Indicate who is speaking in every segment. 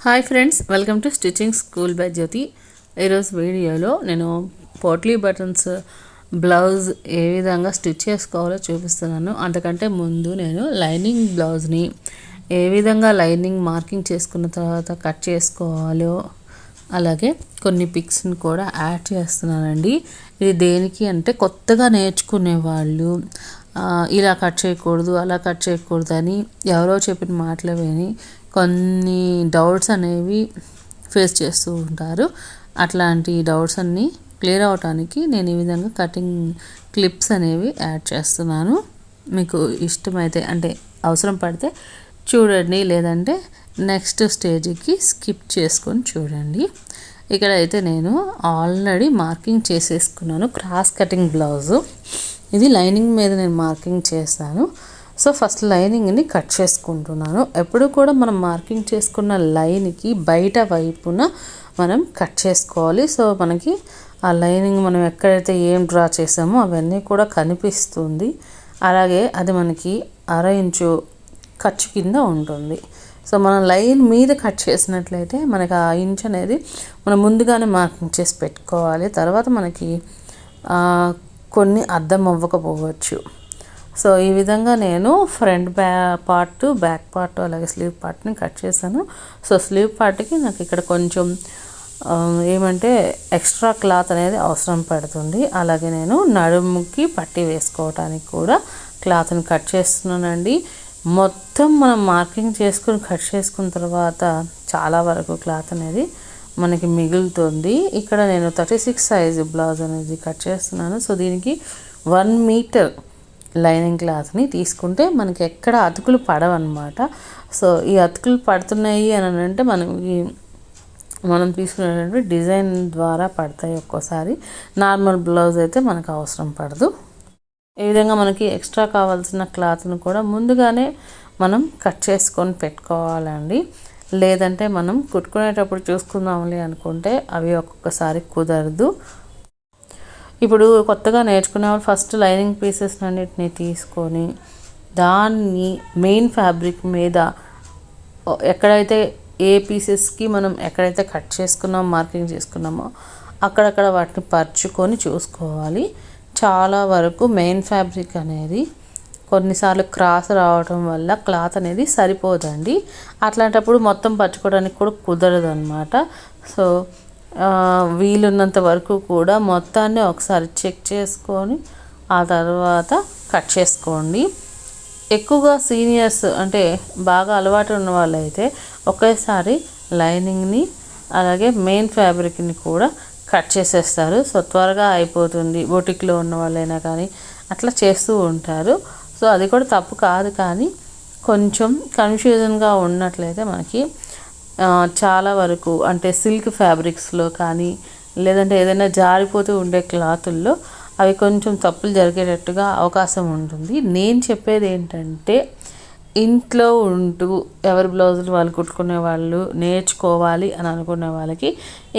Speaker 1: Hi friends, welcome to stitching school by Jyothi. ఈరోజు వీడియోలో నేను పోట్లీ బటన్స్ బ్లౌజ్ ఏ విధంగా స్టిచ్ చేసుకోవాలో చూపిస్తున్నాను. అంతకంటే ముందు నేను లైనింగ్ బ్లౌజ్ని ఏ విధంగా లైనింగ్ మార్కింగ్ చేసుకున్న తర్వాత కట్ చేసుకోవాలో అలాగే కొన్ని పిక్స్ని కూడా యాడ్ చేస్తున్నానండి. ఇది దేనికి అంటే కొత్తగా నేర్చుకునే వాళ్ళు ఇలా కట్ చేయకూడదు అలా కట్ చేయకూడదు అని ఎవరో చెప్పిన మాటలు విని కొన్ని డౌట్స్ అనేవి ఫేస్ చేస్తూ ఉంటారు. అట్లాంటి డౌట్స్ అన్నీ క్లియర్ అవడానికి నేను ఈ విధంగా కటింగ్ క్లిప్స్ అనేవి యాడ్ చేస్తున్నాను. మీకు ఇష్టమైతే అంటే అవసరం పడితే చూడండి, లేదంటే నెక్స్ట్ స్టేజ్కి స్కిప్ చేసుకొని చూడండి. ఇక్కడ అయితే నేను ఆల్రెడీ మార్కింగ్ చేసేసుకున్నాను. క్రాస్ కటింగ్ బ్లౌజు ఇది లైనింగ్ మీద నేను మార్కింగ్ చేస్తాను. సో ఫస్ట్ లైనింగ్ని కట్ చేసుకుంటున్నాను. ఎప్పుడు కూడా మనం మార్కింగ్ చేసుకున్న లైన్కి బయట వైపున మనం కట్ చేసుకోవాలి. సో మనకి ఆ లైనింగ్ మనం ఎక్కడైతే ఏం డ్రా చేసామో అవన్నీ కూడా కనిపిస్తుంది. అలాగే అది మనకి 1/2 ఇంచు ఖర్చు కింద ఉంటుంది. సో మనం లైన్ మీద కట్ చేసినట్లయితే మనకి ఆ ఇంచ్ అనేది మనం ముందుగానే మార్కింగ్ చేసి పెట్టుకోవాలి. తర్వాత మనకి కొన్ని అర్థం అవ్వకపోవచ్చు. సో ఈ విధంగా నేను ఫ్రంట్ పార్ట్, బ్యాక్ పార్ట్, అలాగే స్లీవ్ పార్ట్ని కట్ చేశాను. సో స్లీవ్ పార్ట్కి నాకు ఇక్కడ కొంచెం ఏమంటే ఎక్స్ట్రా క్లాత్ అనేది అవసరం పడుతుంది. అలాగే నేను నడుముకి పట్టి వేసుకోవడానికి కూడా క్లాత్ని కట్ చేస్తున్నానండి. మొత్తం మనం మార్కింగ్ చేసుకుని కట్ చేసుకున్న తర్వాత చాలా వరకు క్లాత్ అనేది మనకి మిగులుతుంది. ఇక్కడ నేను 36 సైజు బ్లౌజ్ అనేది కట్ చేస్తున్నాను. సో దీనికి 1 మీటర్ లైనింగ్ క్లాత్ని తీసుకుంటే మనకి ఎక్కడ అతుకులు పడవన్నమాట. సో ఈ అతుకులు పడుతున్నాయి అని అంటే మనం తీసుకునేటువంటి డిజైన్ ద్వారా పడతాయి. ఒక్కోసారి నార్మల్ బ్లౌజ్ అయితే మనకు అవసరం పడదు. ఈ విధంగా మనకి ఎక్స్ట్రా కావాల్సిన క్లాత్ను కూడా ముందుగానే మనం కట్ చేసుకొని పెట్టుకోవాలండి. లేదంటే మనం కుట్టుకునేటప్పుడు చూసుకుందాంలే అనుకుంటే అవి ఒక్కొక్కసారి కుదరదు. ఇప్పుడు కొత్తగా నేర్చుకునే వాళ్ళు ఫస్ట్ లైనింగ్ పీసెస్ అన్నిటిని తీసుకొని దాన్ని మెయిన్ ఫ్యాబ్రిక్ మీద ఎక్కడైతే ఏ పీసెస్కి మనం ఎక్కడైతే కట్ చేసుకున్నామో మార్కింగ్ చేసుకున్నామో అక్కడక్కడ వాటిని పరుచుకొని చూసుకోవాలి. చాలా వరకు మెయిన్ ఫ్యాబ్రిక్ అనేది కొన్నిసార్లు క్రాస్ రావడం వల్ల క్లాత్ అనేది సరిపోదండి. అట్లాంటప్పుడు మొత్తం పరుచుకోవడానికి కూడా కుదరదు అన్నమాట. సో వీలున్నంత వరకు కూడా మొత్తాన్ని ఒకసారి చెక్ చేసుకొని ఆ తర్వాత కట్ చేసుకోండి. ఎక్కువగా సీనియర్స్ అంటే బాగా అలవాటు ఉన్న వాళ్ళైతే ఒకేసారి లైనింగ్ని అలాగే మెయిన్ ఫ్యాబ్రిక్ని కూడా కట్ చేసేస్తారు. సో త్వరగా అయిపోతుంది. బొటిక్లో ఉన్న వాళ్ళైనా కానీ అట్లా చేస్తూ ఉంటారు. సో అది కూడా తప్పు కాదు, కానీ కొంచెం కన్ఫ్యూజన్గా ఉన్నట్లయితే మనకి చాలా వరకు అంటే సిల్క్ ఫ్యాబ్రిక్స్లో కానీ లేదంటే ఏదైనా జారిపోతూ ఉండే క్లాతుల్లో అవి కొంచెం తప్పులు జరిగేటట్టుగా అవకాశం ఉంటుంది. నేను చెప్పేది ఏంటంటే ఇంట్లో ఉంటూ ఎవరి బ్లౌజులు వాళ్ళు కుట్టుకునే వాళ్ళు నేర్చుకోవాలి అని అనుకునే వాళ్ళకి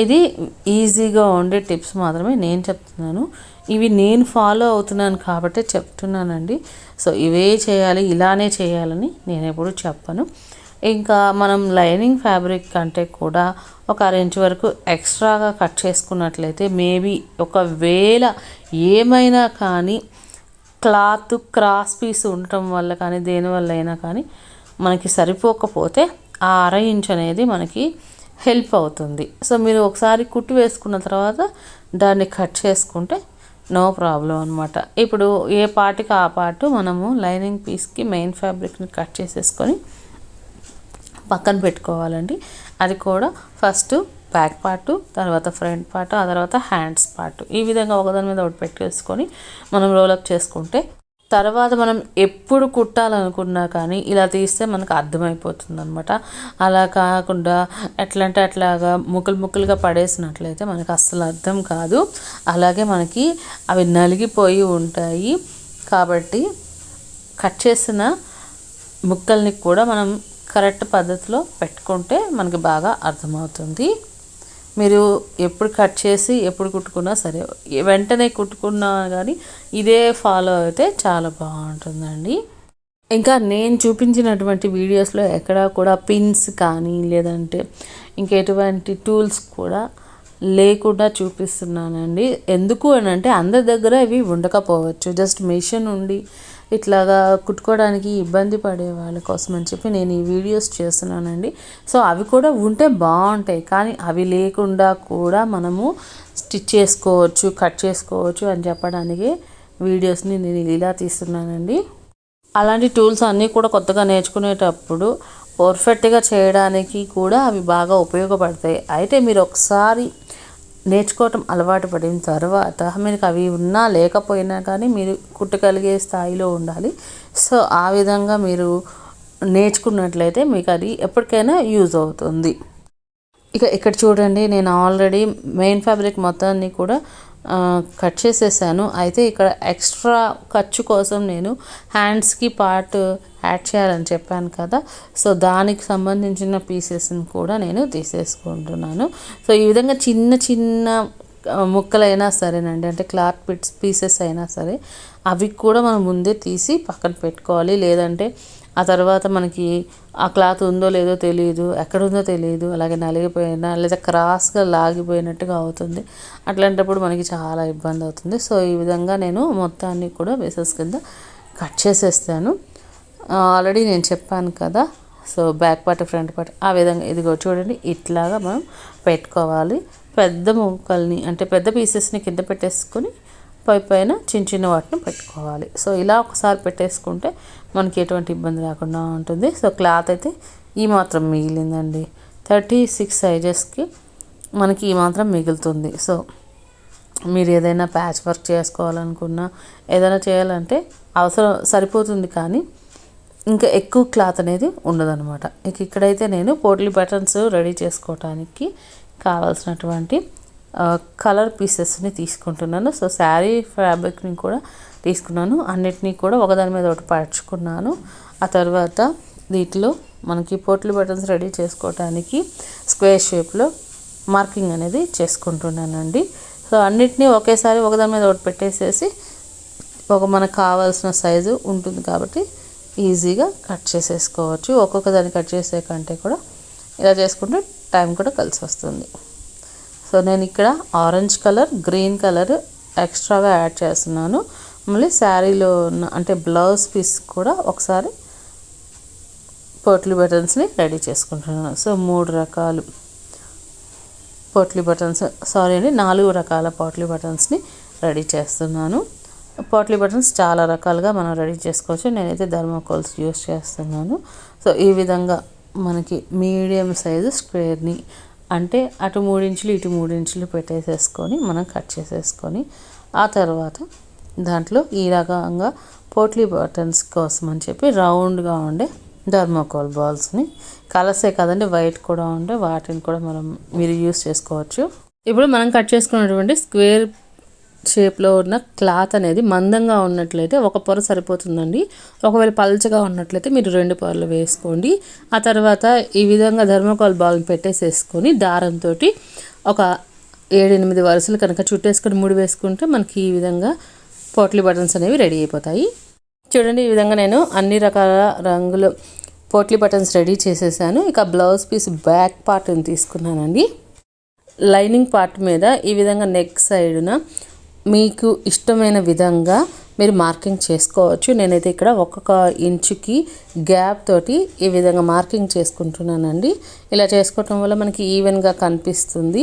Speaker 1: ఇది ఈజీగా ఉండే టిప్స్ మాత్రమే నేను చెప్తున్నాను. ఇవి నేను ఫాలో అవుతున్నాను కాబట్టి చెప్తున్నానండి. సో ఇవే చేయాలి, ఇలానే చేయాలని నేను ఎప్పుడు చెప్పను. ఇంకా మనం లైనింగ్ ఫ్యాబ్రిక్ కంటే కూడా ఒక 1/2 ఇంచ్ వరకు ఎక్స్ట్రాగా కట్ చేసుకున్నట్లయితే మేబీ ఒకవేళ ఏమైనా కానీ క్లాత్ క్రాస్ పీస్ ఉండటం వల్ల కానీ దేనివల్ల అయినా కానీ మనకి సరిపోకపోతే ఆ 1/2 ఇంచ్ అనేది మనకి హెల్ప్ అవుతుంది. సో మీరు ఒకసారి కుట్టు వేసుకున్న తర్వాత దాన్ని కట్ చేసుకుంటే నో ప్రాబ్లం అనమాట. ఇప్పుడు ఏ పార్ట్కి ఆ పార్ట్ మనము లైనింగ్ పీస్కి మెయిన్ ఫ్యాబ్రిక్ని కట్ చేసేసుకొని పక్కన పెట్టుకోవాలండి. అది కూడా ఫస్ట్ బ్యాక్ పార్ట్, తర్వాత ఫ్రంట్ పార్ట్, ఆ తర్వాత హ్యాండ్స్ పార్ట్, ఈ విధంగా ఒకదాని మీద ఒకటి పెట్టేసుకొని మనం రోలప్ చేసుకుంటే తర్వాత మనం ఎప్పుడు కుట్టాలనుకున్నా కానీ ఇలా తీస్తే మనకు అర్థమైపోతుంది అనమాట. అలా కాకుండా ఎట్లా అంటే అట్లాగా ముక్కలుగా పడేసినట్లయితే మనకు అస్సలు అర్థం కాదు. అలాగే మనకి అవి నలిగిపోయి ఉంటాయి. కాబట్టి కట్ చేసిన ముక్కల్ని కూడా మనం కరెక్ట్ పద్ధతిలో పెట్టుకుంటే మనకి బాగా అర్థమవుతుంది. మీరు ఎప్పుడు కట్ చేసి ఎప్పుడు కుట్టుకున్నా సరే వెంటనే కుట్టుకున్నా కానీ ఇదే ఫాలో అయితే చాలా బాగుంటుందండి. ఇంకా నేను చూపించినటువంటి వీడియోస్లో ఎక్కడ కూడా పిన్స్ కానీ లేదంటే ఇంకెటువంటి టూల్స్ కూడా లేకుండా చూపిస్తున్నానండి. ఎందుకు అని అంటే అందరి దగ్గర ఇవి ఉండకపోవచ్చు. జస్ట్ మిషన్ ఉండి ఇట్లాగా కుట్టుకోవడానికి ఇబ్బంది పడే వాళ్ళ కోసం అని చెప్పి నేను ఈ వీడియోస్ చేస్తున్నానండి. సో అవి కూడా ఉంటే బాగుంటాయి, కానీ అవి లేకుండా కూడా మనము స్టిచ్ చేసుకోవచ్చు, కట్ చేసుకోవచ్చు అని చెప్పడానికి వీడియోస్ని నేను ఇలా తీస్తున్నానండి. అలాంటి టూల్స్ అన్నీ కూడా కొత్తగా నేర్చుకునేటప్పుడు పర్ఫెక్ట్గా చేయడానికి కూడా అవి బాగా ఉపయోగపడతాయి. అయితే మీరు ఒకసారి నేర్చుకోవటం అలవాటు పడిన తర్వాత మీకు అవి ఉన్నా లేకపోయినా కానీ మీరు కుట్టగలిగే స్థాయిలో ఉండాలి. సో ఆ విధంగా మీరు నేర్చుకున్నట్లయితే మీకు అది ఎప్పటికైనా యూజ్ అవుతుంది. ఇక ఇక్కడ చూడండి, నేను ఆల్రెడీ మెయిన్ ఫ్యాబ్రిక్ మొత్తాన్ని కూడా కట్ చేసేసాను. అయితే ఇక్కడ ఎక్స్ట్రా ఖర్చు కోసం నేను హ్యాండ్స్కి పార్ట్ యాడ్ చేయాలని చెప్పాను కదా, సో దానికి సంబంధించిన పీసెస్ని కూడా నేను తీసేసుకుంటున్నాను. సో ఈ విధంగా చిన్న చిన్న ముక్కలైనా సరేనండి, అంటే క్లాత్ పీసెస్ అయినా సరే అవి కూడా మనం ముందే తీసి పక్కన పెట్టుకోవాలి. లేదంటే ఆ తర్వాత మనకి ఆ క్లాత్ ఉందో లేదో తెలియదు, ఎక్కడుందో తెలియదు, అలాగే నలిగిపోయినా లేదా క్రాస్గా లాగిపోయినట్టుగా అవుతుంది. అట్లాంటప్పుడు మనకి చాలా ఇబ్బంది అవుతుంది. సో ఈ విధంగా నేను మొత్తాన్ని కూడా పీసెస్ కింద కట్ చేసేస్తాను. ఆల్రెడీ నేను చెప్పాను కదా, so back part front part ఆ విధంగా ఇదిగో చూడండి, ఇట్లాగా మనం పెట్టుకోవాలి. పెద్ద ముక్కల్ని అంటే పెద్ద పీసెస్ని కింద పెట్టేసుకొని పైన చిన్న చిన్న వాటిని పెట్టుకోవాలి. సో ఇలా ఒకసారి పెట్టేసుకుంటే మనకి ఎటువంటి ఇబ్బంది లేకుండా ఉంటుంది. సో క్లాత్ అయితే ఈ మాత్రం మిగిలిందండి. 36 సైజెస్కి మనకి ఈ మాత్రం మిగులుతుంది. సో మీరు ఏదైనా ప్యాచ్ వర్క్ చేసుకోవాలనుకున్నా ఏదైనా చేయాలంటే అవసరం సరిపోతుంది, కానీ ఇంకా ఎక్కువ క్లాత్ అనేది ఉండదన్నమాట. ఇక్కడైతే నేను పోట్లీ బటన్స్ రెడీ చేసుకోవటానికి కావాల్సినటువంటి కలర్ పీసెస్ని తీసుకుంటున్నాను. సో శారీ ఫ్యాబ్రిక్ని కూడా తీసుకున్నాను, అన్నిటినీ కూడా ఒకదాని మీద ఒకటి పరుచుకున్నాను. ఆ తర్వాత వీటిలో మనకి పోట్లీ బటన్స్ రెడీ చేసుకోవటానికి స్క్వేర్ షేప్లో మార్కింగ్ అనేది చేసుకుంటున్నానండి. సో అన్నిటినీ ఒకేసారి ఒకదాని మీద ఒకటి పెట్టేసేసి మనకు కావాల్సిన సైజు ఉంటుంది కాబట్టి ఈజీగా కట్ చేసేసుకోవచ్చు. ఒక్కొక్క దాన్ని కట్ చేసే కంటే కూడా ఇలా చేసుకుంటే టైం కూడా కలిసి వస్తుంది. సో నేను ఇక్కడ ఆరెంజ్ కలర్, గ్రీన్ కలర్ ఎక్స్ట్రాగా యాడ్ చేస్తున్నాను. మళ్ళీ శారీలో ఉన్న అంటే బ్లౌజ్ పీస్ కూడా ఒకసారి పోట్లీ బటన్స్ని రెడీ చేసుకుంటున్నాను. సో 3 రకాలు పోట్లీ బటన్స్, 4 రకాల పోట్లీ బటన్స్ని రెడీ చేస్తున్నాను. పోట్లీ బటన్స్ చాలా రకాలుగా మనం రెడీ చేసుకోవచ్చు. నేనైతే థర్మాకోల్స్ యూస్ చేస్తున్నాను. సో ఈ విధంగా మనకి మీడియం సైజు స్క్వేర్ని అంటే అటు 3 ఇంచులు ఇటు 3 ఇంచులు పెట్టేసేసుకొని మనం కట్ చేసేసుకొని ఆ తర్వాత దాంట్లో ఈ రకంగా పోట్లీ బటన్స్ కోసం అని చెప్పి రౌండ్గా ఉండే థర్మాకోల్ బాల్స్ని, కలర్సే కాదండి వైట్ కూడా ఉండే వాటిని కూడా మీరు యూస్ చేసుకోవచ్చు. ఇప్పుడు మనం కట్ చేసుకున్నటువంటి స్క్వేర్ షేప్లో ఉన్న క్లాత్ అనేది మందంగా ఉన్నట్లయితే ఒక పొర సరిపోతుందండి. ఒకవేళ పల్చగా ఉన్నట్లయితే మీరు 2 పొరలు వేసుకోండి. ఆ తర్వాత ఈ విధంగా థర్మాకోల్ బాల్ని పెట్టేసేసుకొని దారంతో ఒక 7-8 వరుసలు కనుక చుట్టేసుకొని ముడి వేసుకుంటే మనకి ఈ విధంగా పోట్లీ బటన్స్ అనేవి రెడీ అయిపోతాయి. చూడండి, ఈ విధంగా నేను అన్ని రకాల రంగులు పోట్లీ బటన్స్ రెడీ చేసేసాను. ఇక బ్లౌజ్ పీస్ బ్యాక్ పార్ట్ని తీసుకున్నానండి. లైనింగ్ పార్ట్ మీద ఈ విధంగా నెక్ సైడ్న మీకు ఇష్టమైన విధంగా మీరు మార్కింగ్ చేసుకోవచ్చు. నేనైతే ఇక్కడ 1 ఇంచుకి గ్యాప్ తోటి ఈ విధంగా మార్కింగ్ చేసుకుంటున్నానండి. ఇలా చేసుకోవటం వల్ల మనకి ఈవెన్గా కనిపిస్తుంది.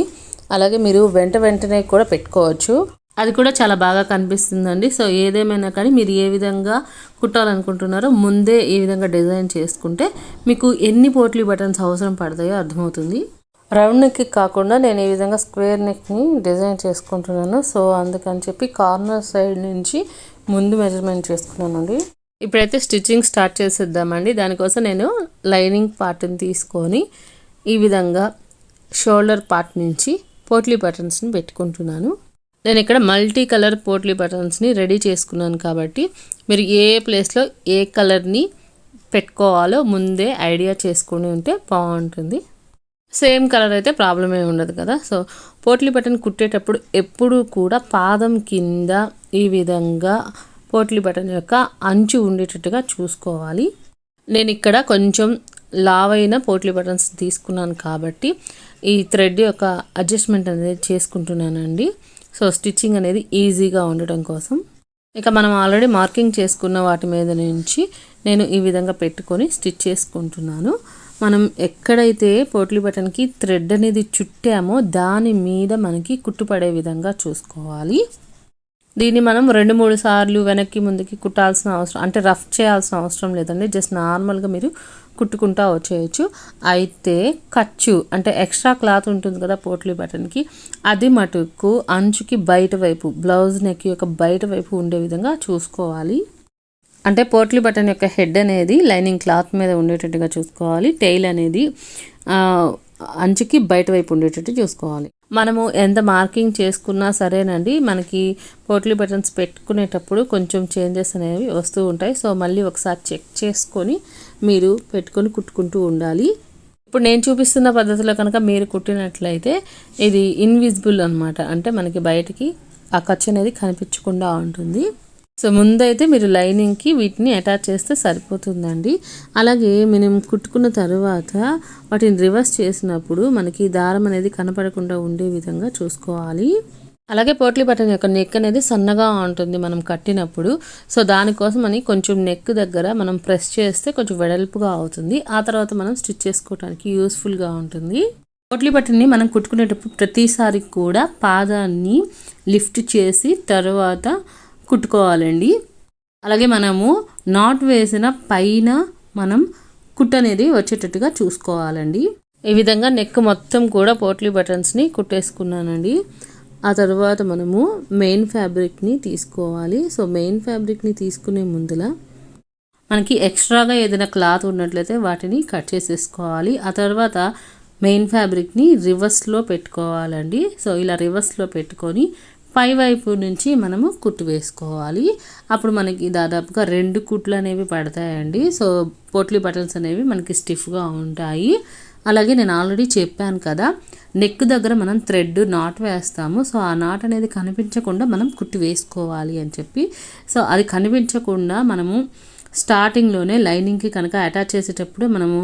Speaker 1: అలాగే మీరు వెంటనే కూడా పెట్టుకోవచ్చు, అది కూడా చాలా బాగా కనిపిస్తుందండి. సో ఏదేమైనా కానీ మీరు ఏ విధంగా కుట్టాలనుకుంటున్నారో ముందే ఈ విధంగా డిజైన్ చేసుకుంటే మీకు ఎన్ని పోట్లీ బటన్స్ అవసరం పడతాయో అర్థమవుతుంది. రౌండ్ నెక్కి కాకుండా నేను ఈ విధంగా స్క్వేర్ నెక్ని డిజైన్ చేసుకుంటున్నాను. సో అందుకని చెప్పి కార్నర్ సైడ్ నుంచి ముందు మెజర్మెంట్ చేసుకున్నానండి. ఇప్పుడైతే స్టిచ్చింగ్ స్టార్ట్ చేసేద్దామండి. దానికోసం నేను లైనింగ్ పార్ట్ని తీసుకొని ఈ విధంగా షోల్డర్ పార్ట్ నుంచి పోట్లీ బటన్స్ని పెట్టుకుంటున్నాను. నేను ఇక్కడ మల్టీ కలర్ పోట్లీ బటన్స్ని రెడీ చేసుకున్నాను కాబట్టి మీరు ఏ ప్లేస్లో ఏ కలర్ని పెట్టుకోవాలో ముందే ఐడియా చేసుకుని ఉంటే బాగుంటుంది. సేమ్ కలర్ అయితే ప్రాబ్లమే ఉండదు కదా. సో పోట్లీ బటన్ కుట్టేటప్పుడు ఎప్పుడు కూడా పాదం కింద ఈ విధంగా పోట్లీ బటన్ యొక్క అంచు ఉండేటట్టుగా చూసుకోవాలి. నేను ఇక్కడ కొంచెం లావైన పోట్లీ బటన్స్ తీసుకున్నాను కాబట్టి ఈ థ్రెడ్ యొక్క అడ్జస్ట్మెంట్ అనేది చేసుకుంటున్నానండి. సో స్టిచ్చింగ్ అనేది ఈజీగా ఉండటం కోసం. ఇక మనం ఆల్రెడీ మార్కింగ్ చేసుకున్న వాటి మీద నుంచి నేను ఈ విధంగా పెట్టుకొని స్టిచ్ చేసుకుంటున్నాను. మనం ఎక్కడైతే పోట్లీ బటన్కి థ్రెడ్ అనేది చుట్టామో దాని మీద మనకి కుట్టుపడే విధంగా చూసుకోవాలి. దీన్ని మనం 2-3 సార్లు వెనక్కి ముందుకి కుట్టాల్సిన అవసరం, అంటే రఫ్ చేయాల్సిన అవసరం లేదండి. జస్ట్ నార్మల్గా మీరు కుట్టుకుంటా వచ్చేయచ్చు. అయితే ఖర్చు అంటే ఎక్స్ట్రా క్లాత్ ఉంటుంది కదా పోట్లీ బటన్కి, అది మటుకు అంచుకి బయట వైపు, బ్లౌజ్ నెక్ యొక్క బయట వైపు ఉండే విధంగా చూసుకోవాలి. అంటే పోట్లీ బటన్ యొక్క హెడ్ అనేది లైనింగ్ క్లాత్ మీద ఉండేటట్టుగా చూసుకోవాలి. టెయిల్ అనేది అంచుకి బయట వైపు ఉండేటట్టు చూసుకోవాలి. మనము ఎంత మార్కింగ్ చేసుకున్నా సరేనండి, మనకి పోట్లీ బటన్స్ పెట్టుకునేటప్పుడు కొంచెం చేంజెస్ అనేవి వస్తూ ఉంటాయి. సో మళ్ళీ ఒకసారి చెక్ చేసుకొని మీరు పెట్టుకొని కుట్టుకుంటూ ఉండాలి. ఇప్పుడు నేను చూపిస్తున్న పద్ధతిలో కనుక మీరు కుట్టినట్లయితే ఇది ఇన్విజిబుల్ అనమాట. అంటే మనకి బయటికి ఆ ఖర్చు అనేది కనిపించకుండా ఉంటుంది. సో ముందైతే మీరు లైనింగ్కి వీటిని అటాచ్ చేస్తే సరిపోతుందండి. అలాగే మనం కుట్టుకున్న తర్వాత వాటిని రివర్స్ చేసినప్పుడు మనకి దారం అనేది కనపడకుండా ఉండే విధంగా చూసుకోవాలి. అలాగే పోట్లీ బటన్ యొక్క నెక్ అనేది సన్నగా ఉంటుంది మనం కట్టినప్పుడు. సో దానికోసం అని కొంచెం నెక్ దగ్గర మనం ప్రెస్ చేస్తే కొంచెం వెడల్పుగా అవుతుంది. ఆ తర్వాత మనం స్టిచ్ చేసుకోవడానికి యూస్ఫుల్గా ఉంటుంది. పోట్లీ బటన్ని మనం కుట్టుకునేటప్పుడు ప్రతిసారి కూడా పాదాన్ని లిఫ్ట్ చేసి తర్వాత కుట్టుకోవాలండి. అలాగే మనము నాట్ వేసిన పైన మనం కుట్టు అనేది వచ్చేటట్టుగా చూసుకోవాలండి. ఈ విధంగా నెక్ మొత్తం కూడా పోట్లీ బటన్స్ని కుట్టేసుకున్నానండి. ఆ తర్వాత మనము మెయిన్ ఫ్యాబ్రిక్ని తీసుకోవాలి. సో మెయిన్ ఫ్యాబ్రిక్ని తీసుకునే ముందులా మనకి ఎక్స్ట్రాగా ఏదైనా క్లాత్ ఉన్నట్లయితే వాటిని కట్ చేసేసుకోవాలి. ఆ తర్వాత మెయిన్ ఫ్యాబ్రిక్ని రివర్స్లో పెట్టుకోవాలండి. సో ఇలా రివర్స్లో పెట్టుకొని పై వైపు నుంచి మనము కుట్టు వేసుకోవాలి. అప్పుడు మనకి దాదాపుగా 2 కుట్లు అనేవి పడతాయండి. సో పోట్లీ బటన్స్ అనేవి మనకి స్టిఫ్గా ఉంటాయి. అలాగే నేను ఆల్రెడీ చెప్పాను కదా, నెక్ దగ్గర మనం థ్రెడ్ నాట్ వేస్తాము. సో ఆ నాట్ అనేది కనిపించకుండా మనం కుట్టు వేసుకోవాలి అని చెప్పి. సో అది కనిపించకుండా మనము స్టార్టింగ్లోనే లైనింగ్కి కనుక అటాచ్ చేసేటప్పుడు మనము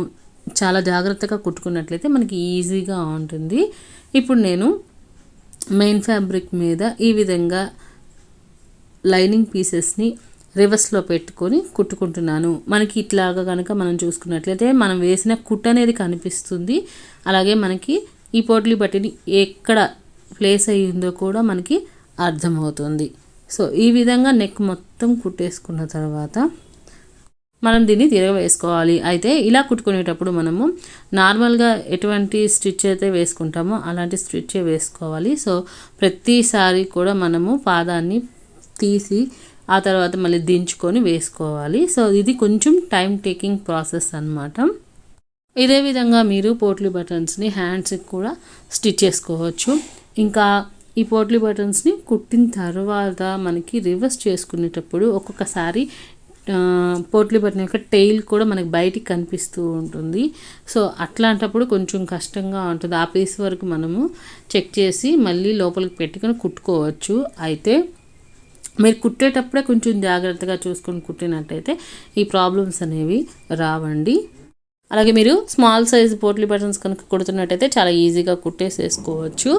Speaker 1: చాలా జాగ్రత్తగా కుట్టుకున్నట్లయితే మనకి ఈజీగా ఉంటుంది. ఇప్పుడు నేను మెయిన్ ఫ్యాబ్రిక్ మీద ఈ విధంగా లైనింగ్ పీసెస్ని రివర్స్లో పెట్టుకొని కుట్టుకుంటున్నాను. మనకి ఇట్లాగా కనుక మనం చూసుకున్నట్లయితే మనం వేసిన కుట్టు అనేది కనిపిస్తుంది. అలాగే మనకి ఈ పోట్లీ బటన్ ఎక్కడ ప్లేస్ అయ్యిందో కూడా మనకి అర్థమవుతుంది. సో ఈ విధంగా నెక్ మొత్తం కుట్టేసుకున్న తర్వాత మనం దీన్ని తిరగవేసుకోవాలి. అయితే ఇలా కుట్టుకునేటప్పుడు మనము నార్మల్గా ఎటువంటి స్టిచ్ అయితే వేసుకుంటామో అలాంటి స్టిచ్చే వేసుకోవాలి. సో ప్రతిసారి కూడా మనము పాదాన్ని తీసి ఆ తర్వాత మళ్ళీ దించుకొని వేసుకోవాలి. సో ఇది కొంచెం టైం టేకింగ్ ప్రాసెస్ అన్నమాట. ఇదే విధంగా మీరు పోట్లీ బటన్స్ని హ్యాండ్స్కి కూడా స్టిచ్ చేసుకోవచ్చు. ఇంకా ఈ పోట్లీ బటన్స్ని కుట్టిన తర్వాత మనకి రివర్స్ చేసుకునేటప్పుడు ఒక్కొక్కసారి పోట్లీ బటన్ యొక్క టెయిల్ కూడా మనకి బయటికి కనిపిస్తూ ఉంటుంది. సో అట్లాంటప్పుడు కొంచెం కష్టంగా ఉంటుంది. ఆ పీస్ వరకు మనము చెక్ చేసి మళ్ళీ లోపలికి పెట్టుకొని కుట్టుకోవచ్చు. అయితే మీరు కుట్టేటప్పుడే కొంచెం జాగ్రత్తగా చూసుకొని కుట్టినట్టయితే ఈ ప్రాబ్లమ్స్ అనేవి రావండి. అలాగే మీరు స్మాల్ సైజ్ పోట్లీ బటన్స్ కనుక కుడుతున్నట్టయితే చాలా ఈజీగా కుట్టేసేసుకోవచ్చు.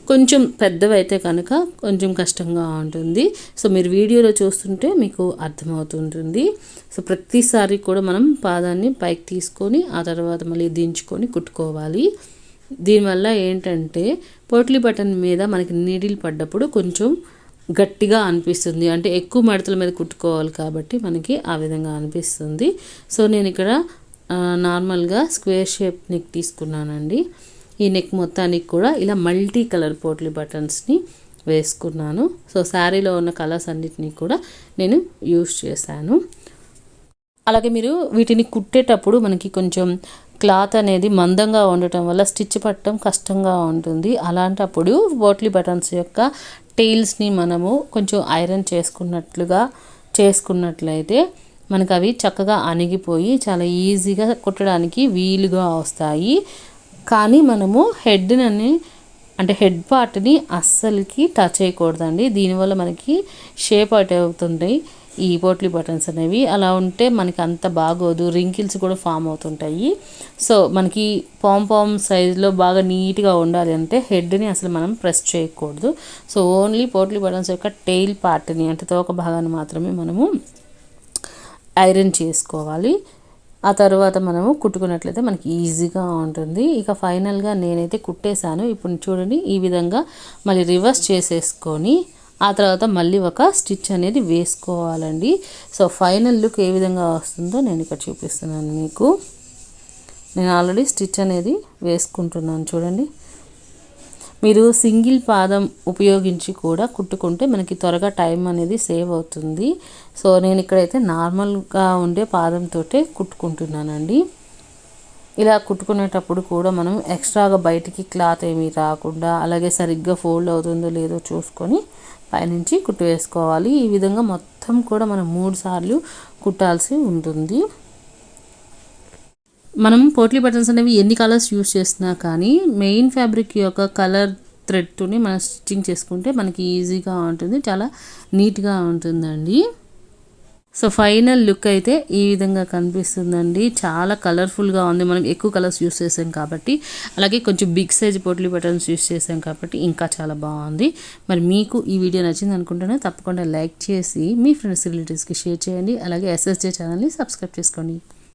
Speaker 1: కొంచెం పెద్దవైతే కనుక కొంచెం కష్టంగా ఉంటుంది. సో మీరు వీడియోలో చూస్తుంటే మీకు అర్థమవుతుంటుంది. సో ప్రతిసారి కూడా మనం పాదాన్ని పైకి తీసుకొని ఆ తర్వాత మళ్ళీ దించుకొని కుట్టుకోవాలి. దీనివల్ల ఏంటంటే పోట్లీ బటన్ మీద మనకి నీడిల్ పడ్డప్పుడు కొంచెం గట్టిగా అనిపిస్తుంది. అంటే ఎక్కువ మడతల మీద కుట్టుకోవాలి కాబట్టి మనకి ఆ విధంగా అనిపిస్తుంది. సో నేను ఇక్కడ నార్మల్గా స్క్వేర్ షేప్ నెక్ తీసుకున్నానండి. ఈ నెక్ మొత్తానికి కూడా ఇలా మల్టీ కలర్ పోట్లీ బటన్స్ని వేసుకున్నాను. సో శారీలో ఉన్న కలర్స్ అన్నిటినీ కూడా నేను యూస్ చేశాను. అలాగే మీరు వీటిని కుట్టేటప్పుడు మనకి కొంచెం క్లాత్ అనేది మందంగా ఉండటం వల్ల స్టిచ్ పట్టడం కష్టంగా ఉంటుంది. అలాంటప్పుడు పోట్లీ బటన్స్ యొక్క టెయిల్స్ని మనము కొంచెం ఐరన్ చేసుకున్నట్లయితే మనకు అవి చక్కగా అణిగిపోయి చాలా ఈజీగా కుట్టడానికి వీలుగా వస్తాయి. కానీ మనము హెడ్ పార్ట్ని అస్సలకి టచ్ చేయకూడదండి. దీనివల్ల మనకి షేప్ అవుట్ అవుతుంది. ఈ పోట్లీ బటన్స్ అనేవి. అలా ఉంటే మనకి అంత బాగోదు, రింకిల్స్ కూడా ఫామ్ అవుతుంటాయి. సో మనకి పామ్ సైజులో బాగా నీట్గా ఉండాలి అంటే హెడ్ని అసలు మనం ప్రెస్ చేయకూడదు. సో ఓన్లీ పోట్లీ బటన్స్ యొక్క టెయిల్ పార్ట్ని అంటే తోక భాగాన్ని మాత్రమే మనము ఐరన్ చేసుకోవాలి. ఆ తర్వాత మనము కుట్టుకున్నట్లయితే మనకి ఈజీగా ఉంటుంది. ఇక ఫైనల్గా నేనైతే కుట్టేశాను. ఇప్పుడు చూడండి, ఈ విధంగా మళ్ళీ రివర్స్ చేసేసుకొని ఆ తర్వాత మళ్ళీ ఒక స్టిచ్ అనేది వేసుకోవాలండి. సో ఫైనల్ లుక్ ఏ విధంగా వస్తుందో నేను ఇక్కడ చూపిస్తున్నాను మీకు. నేను ఆల్రెడీ స్టిచ్ అనేది వేసుకుంటున్నాను చూడండి. మీరు సింగిల్ పాదం ఉపయోగించి కూడా కుట్టుకుంటే మనకి త్వరగా టైం అనేది సేవ్ అవుతుంది. సో నేను ఇక్కడైతే నార్మల్గా ఉండే పాదంతో కుట్టుకుంటున్నానండి. ఇలా కుట్టుకునేటప్పుడు కూడా మనం ఎక్స్ట్రాగా బయటికి క్లాత్ ఏమీ రాకుండా, అలాగే సరిగ్గా ఫోల్డ్ అవుతుందో లేదో చూసుకొని పైనుంచి కుట్టు వేసుకోవాలి. ఈ విధంగా మొత్తం కూడా మనం 3 సార్లు కుట్టాల్సి ఉంటుంది. మనం పోట్లీ బటన్స్ అనేవి ఎన్ని కలర్స్ యూస్ చేసినా కానీ మెయిన్ ఫ్యాబ్రిక్ యొక్క కలర్ థ్రెడ్తోని మనం స్టిచ్చింగ్ చేసుకుంటే మనకి ఈజీగా ఉంటుంది, చాలా నీట్గా ఉంటుందండి. సో ఫైనల్ లుక్ అయితే ఈ విధంగా కనిపిస్తుందండి. చాలా కలర్ఫుల్గా ఉంది. మనం ఎక్కువ కలర్స్ యూస్ చేసాం కాబట్టి, అలాగే కొంచెం బిగ్ సైజ్ పోట్లీ బటన్స్ యూస్ చేసాం కాబట్టి ఇంకా చాలా బాగుంది. మరి మీకు ఈ వీడియో నచ్చింది అనుకుంటున్నా, తప్పకుండా లైక్ చేసి మీ ఫ్రెండ్స్ రిలేటివ్స్కి షేర్ చేయండి. అలాగే SSJ ఛానల్ని సబ్స్క్రైబ్ చేసుకోండి.